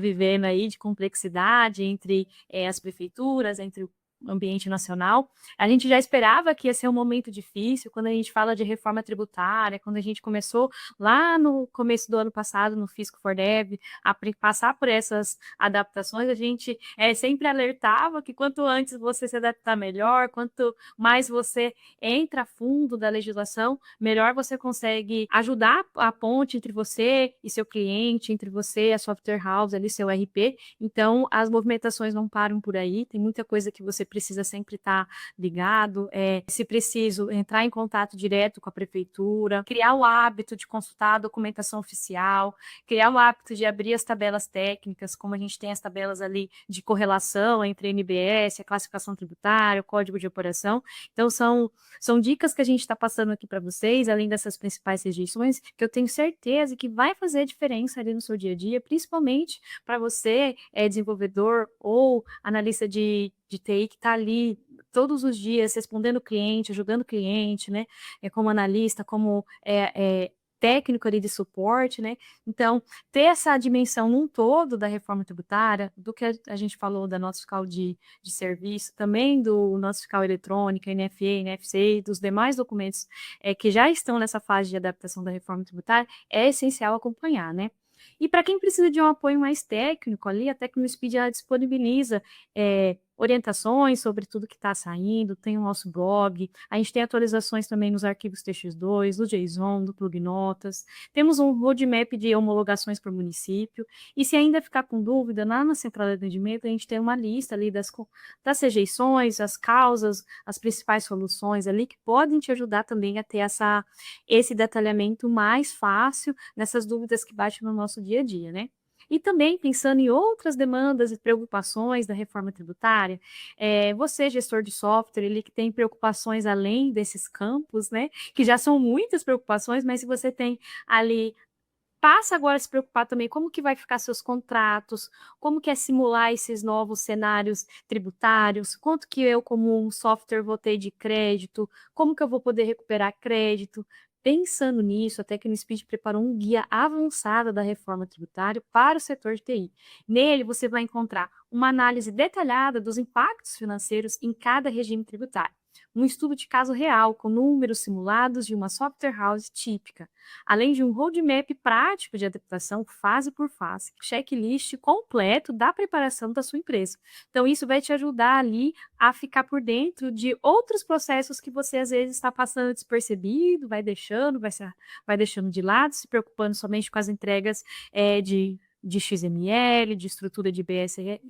A: vivendo aí de complexidade entre as prefeituras, entre o ambiente nacional. A gente já esperava que ia ser um momento difícil quando a gente fala de reforma tributária, quando a gente começou lá no começo do ano passado, no Fisco for Dev, a passar por essas adaptações, a gente sempre alertava que quanto antes você se adaptar melhor, quanto mais você entra a fundo da legislação, melhor você consegue ajudar a ponte entre você e seu cliente, entre você e a software house, ali, seu RP. Então, as movimentações não param por aí, tem muita coisa que você precisa sempre estar ligado, se preciso, entrar em contato direto com a prefeitura, criar o hábito de consultar a documentação oficial, criar o hábito de abrir as tabelas técnicas, como a gente tem as tabelas ali de correlação entre a NBS, a classificação tributária, o código de operação. Então, são dicas que a gente está passando aqui para vocês, além dessas principais rejeições, que eu tenho certeza que vai fazer diferença ali no seu dia a dia, principalmente para você, desenvolvedor ou analista de TI que está ali todos os dias respondendo o cliente, ajudando o cliente, né? Como analista, como técnico ali de suporte, né? Então, ter essa dimensão num todo da reforma tributária, do que a gente falou da nota fiscal de serviço, também do nota fiscal eletrônica, NFE, NFC, dos demais documentos que já estão nessa fase de adaptação da reforma tributária, é essencial acompanhar, né? E para quem precisa de um apoio mais técnico ali, a TecnoSpeed ela disponibiliza orientações sobre tudo que está saindo, tem o nosso blog, a gente tem atualizações também nos arquivos TX2, do JSON, do Plug Notas, temos um roadmap de homologações por município, e se ainda ficar com dúvida, lá na central de atendimento a gente tem uma lista ali das rejeições, as causas, as principais soluções ali, que podem te ajudar também a ter esse detalhamento mais fácil nessas dúvidas que batem no nosso dia a dia, né? E também pensando em outras demandas e preocupações da reforma tributária, você, gestor de software, ele que tem preocupações além desses campos, né, que já são muitas preocupações, mas se você tem ali, passa agora a se preocupar também como que vai ficar seus contratos, como que é simular esses novos cenários tributários, quanto que eu, como um software, vou ter de crédito, como que eu vou poder recuperar crédito. Pensando nisso, a TecnoSpeed preparou um guia avançado da reforma tributária para o setor de TI. Nele, você vai encontrar uma análise detalhada dos impactos financeiros em cada regime tributário, um estudo de caso real com números simulados de uma software house típica, além de um roadmap prático de adaptação fase por fase, checklist completo da preparação da sua empresa. Então, isso vai te ajudar ali a ficar por dentro de outros processos que você às vezes está passando despercebido, vai deixando de lado, se preocupando somente com as entregas de XML, de estrutura de IBS e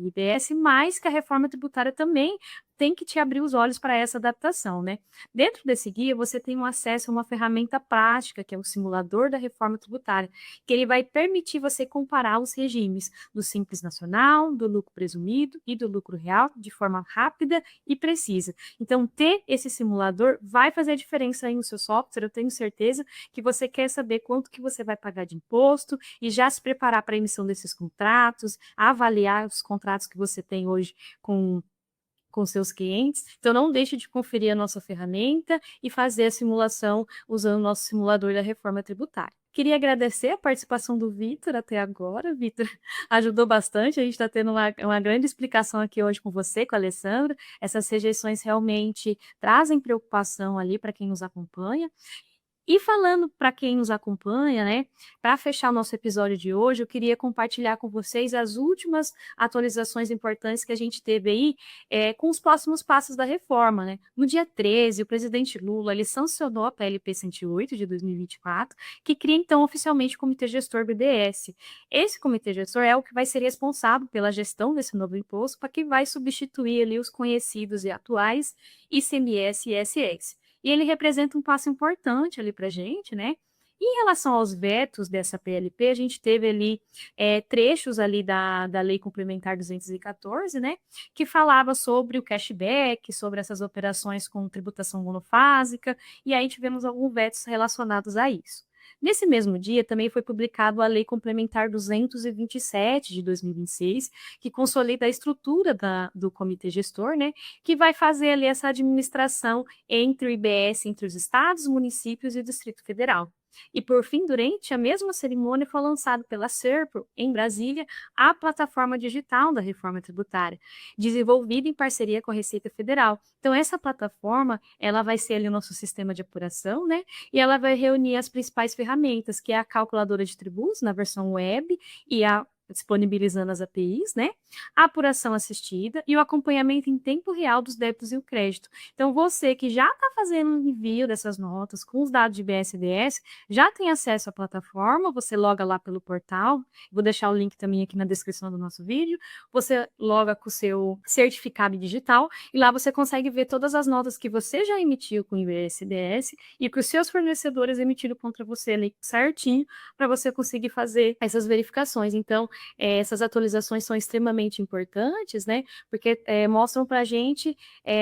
A: IBS, mas que a reforma tributária também tem que te abrir os olhos para essa adaptação, né? Dentro desse guia, você tem um acesso a uma ferramenta prática, que é o simulador da reforma tributária, que ele vai permitir você comparar os regimes do Simples Nacional, do lucro presumido e do lucro real de forma rápida e precisa. Então, ter esse simulador vai fazer diferença aí no seu software, eu tenho certeza que você quer saber quanto que você vai pagar de imposto e já se preparar para a emissão desses contratos, avaliar os contratos que você tem hoje com seus clientes. Então, não deixe de conferir a nossa ferramenta e fazer a simulação usando o nosso simulador da reforma tributária. Queria agradecer a participação do Vitor até agora. Vitor ajudou bastante, a gente está tendo uma grande explicação aqui hoje com você, com a Alessandra. Essas rejeições realmente trazem preocupação ali para quem nos acompanha. E falando para quem nos acompanha, né, para fechar o nosso episódio de hoje, eu queria compartilhar com vocês as últimas atualizações importantes que a gente teve aí com os próximos passos da reforma, né? No dia 13, o presidente Lula, ele sancionou a PLP 108 de 2024, que cria então oficialmente o Comitê Gestor BDS. Esse Comitê Gestor é o que vai ser responsável pela gestão desse novo imposto, para que vai substituir ali os conhecidos e atuais ICMS e ISS. E ele representa um passo importante ali para a gente, né? E em relação aos vetos dessa PLP, a gente teve ali trechos ali da Lei Complementar 214, né? Que falava sobre o cashback, sobre essas operações com tributação monofásica, e aí tivemos alguns vetos relacionados a isso. Nesse mesmo dia, também foi publicado a Lei Complementar 227 de 2026, que consolida a estrutura do Comitê Gestor, né, que vai fazer ali essa administração entre o IBS, entre os estados, municípios e o Distrito Federal. E, por fim, durante a mesma cerimônia, foi lançado pela Serpro, em Brasília, a plataforma digital da reforma tributária, desenvolvida em parceria com a Receita Federal. Então, essa plataforma, ela vai ser ali o nosso sistema de apuração, né? E ela vai reunir as principais ferramentas, que é a calculadora de tributos, na versão web, e a disponibilizando as APIs, né? A apuração assistida e o acompanhamento em tempo real dos débitos e o crédito. Então, você que já está fazendo um envio dessas notas com os dados de BSDS, já tem acesso à plataforma, você loga lá pelo portal, vou deixar o link também aqui na descrição do nosso vídeo, você loga com o seu certificado digital e lá você consegue ver todas as notas que você já emitiu com o BSDS e que os seus fornecedores emitiram contra você ali certinho, para você conseguir fazer essas verificações. Então, essas atualizações são extremamente importantes, né? Porque mostram para a gente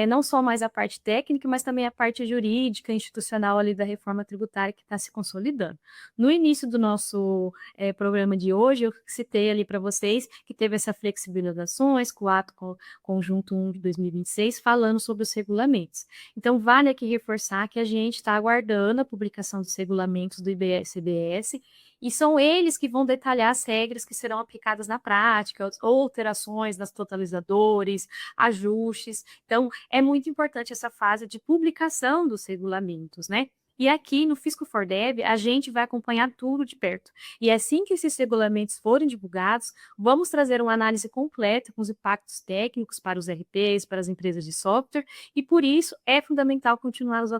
A: não só mais a parte técnica, mas também a parte jurídica, institucional ali da reforma tributária que está se consolidando. No início do nosso programa de hoje, eu citei ali para vocês que teve essa flexibilizações com o ato conjunto 1 de 2026, falando sobre os regulamentos. Então, vale aqui reforçar que a gente está aguardando a publicação dos regulamentos do IBS-CBS, e são eles que vão detalhar as regras que serão aplicadas na prática, alterações nas totalizadores, ajustes. Então, é muito importante essa fase de publicação dos regulamentos, né? E aqui no Fisco for Dev, a gente vai acompanhar tudo de perto. E assim que esses regulamentos forem divulgados, vamos trazer uma análise completa com os impactos técnicos para os RPs, para as empresas de software, e por isso é fundamental continuar nos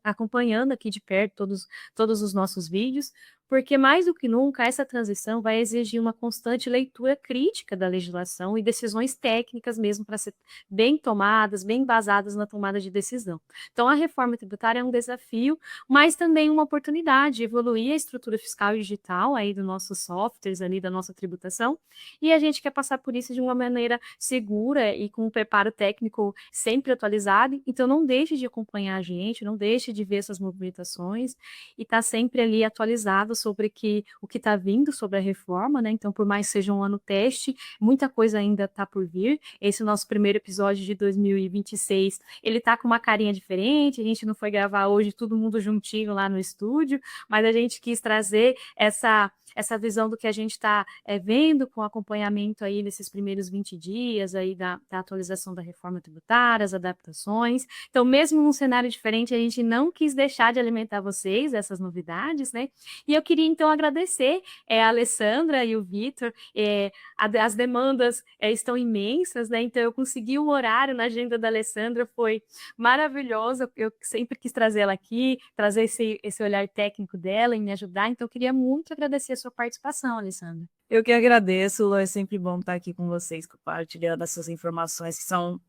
A: acompanhando aqui de perto todos os nossos vídeos, porque mais do que nunca essa transição vai exigir uma constante leitura crítica da legislação e decisões técnicas mesmo para ser bem tomadas, bem basadas na tomada de decisão. Então, a reforma tributária é um desafio, mas também uma oportunidade de evoluir a estrutura fiscal e digital aí dos nossos softwares, ali da nossa tributação, e a gente quer passar por isso de uma maneira segura e com um preparo técnico sempre atualizado. Então, não deixe de acompanhar a gente, não deixe de ver essas movimentações e estar sempre ali atualizado sobre o que está vindo sobre a reforma, né? Então, por mais que seja um ano teste, muita coisa ainda está por vir. Esse é o nosso primeiro episódio de 2026, ele está com uma carinha diferente, a gente não foi gravar hoje todo mundo juntinho lá no estúdio, mas a gente quis trazer essa visão do que a gente está vendo com acompanhamento aí nesses primeiros 20 dias aí da atualização da reforma tributária, as adaptações. Então, mesmo num cenário diferente, a gente não quis deixar de alimentar vocês essas novidades, né? E eu queria, então, agradecer a Alessandra e o Vitor. As demandas estão imensas, né? Então, eu consegui um horário na agenda da Alessandra, foi maravilhoso. Eu sempre quis trazer ela aqui, trazer esse olhar técnico dela e me ajudar. Então, eu queria muito agradecer a sua participação, Alessandra.
B: Eu que agradeço, Lu, é sempre bom estar aqui com vocês, compartilhando essas informações que são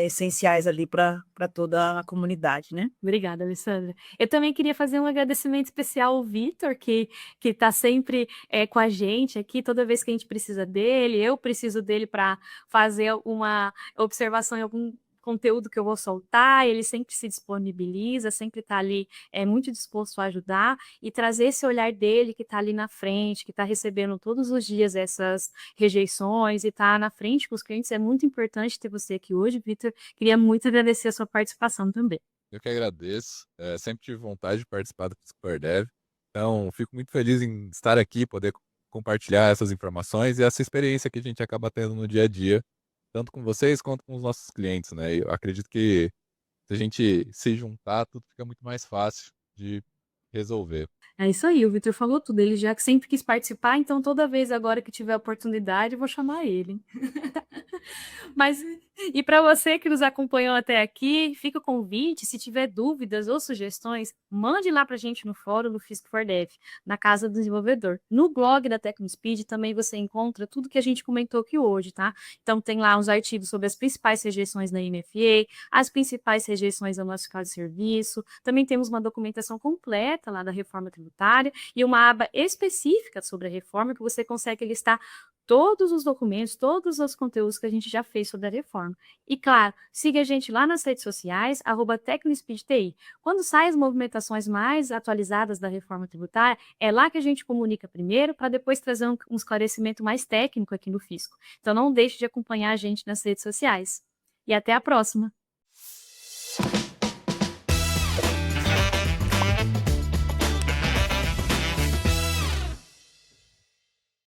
B: essenciais ali para toda a comunidade, né?
A: Obrigada, Alessandra. Eu também queria fazer um agradecimento especial ao Vitor, que está sempre com a gente aqui, toda vez que a gente precisa dele, eu preciso dele para fazer uma observação em algum conteúdo que eu vou soltar, ele sempre se disponibiliza, sempre está ali muito disposto a ajudar e trazer esse olhar dele que está ali na frente, que está recebendo todos os dias essas rejeições e está na frente com os clientes. É muito importante ter você aqui hoje, Vitor. Queria muito agradecer a sua participação também.
C: Eu que agradeço. Sempre tive vontade de participar do FiscoPorDev. Então, fico muito feliz em estar aqui, poder compartilhar essas informações e essa experiência que a gente acaba tendo no dia a dia, tanto com vocês quanto com os nossos clientes, né? Eu acredito que se a gente se juntar, tudo fica muito mais fácil de resolver.
A: É isso aí, o Vitor falou tudo. Ele já sempre quis participar, então toda vez agora que tiver oportunidade, eu vou chamar ele. Mas, e para você que nos acompanhou até aqui, fica o convite, se tiver dúvidas ou sugestões, mande lá para a gente no fórum do Fisco for Dev, na Casa do Desenvolvedor. No blog da TecnoSpeed também você encontra tudo que a gente comentou aqui hoje, tá? Então tem lá uns artigos sobre as principais rejeições da NFA, as principais rejeições ao nosso fiscal de serviço, também temos uma documentação completa lá da reforma tributária e uma aba específica sobre a reforma que você consegue listar todos os documentos, todos os conteúdos que a gente já fez sobre a reforma. E, claro, siga a gente lá nas redes sociais, @TecnoSpeedTI. Quando saem as movimentações mais atualizadas da reforma tributária, é lá que a gente comunica primeiro, para depois trazer um esclarecimento mais técnico aqui no Fisco. Então, não deixe de acompanhar a gente nas redes sociais. E até a próxima!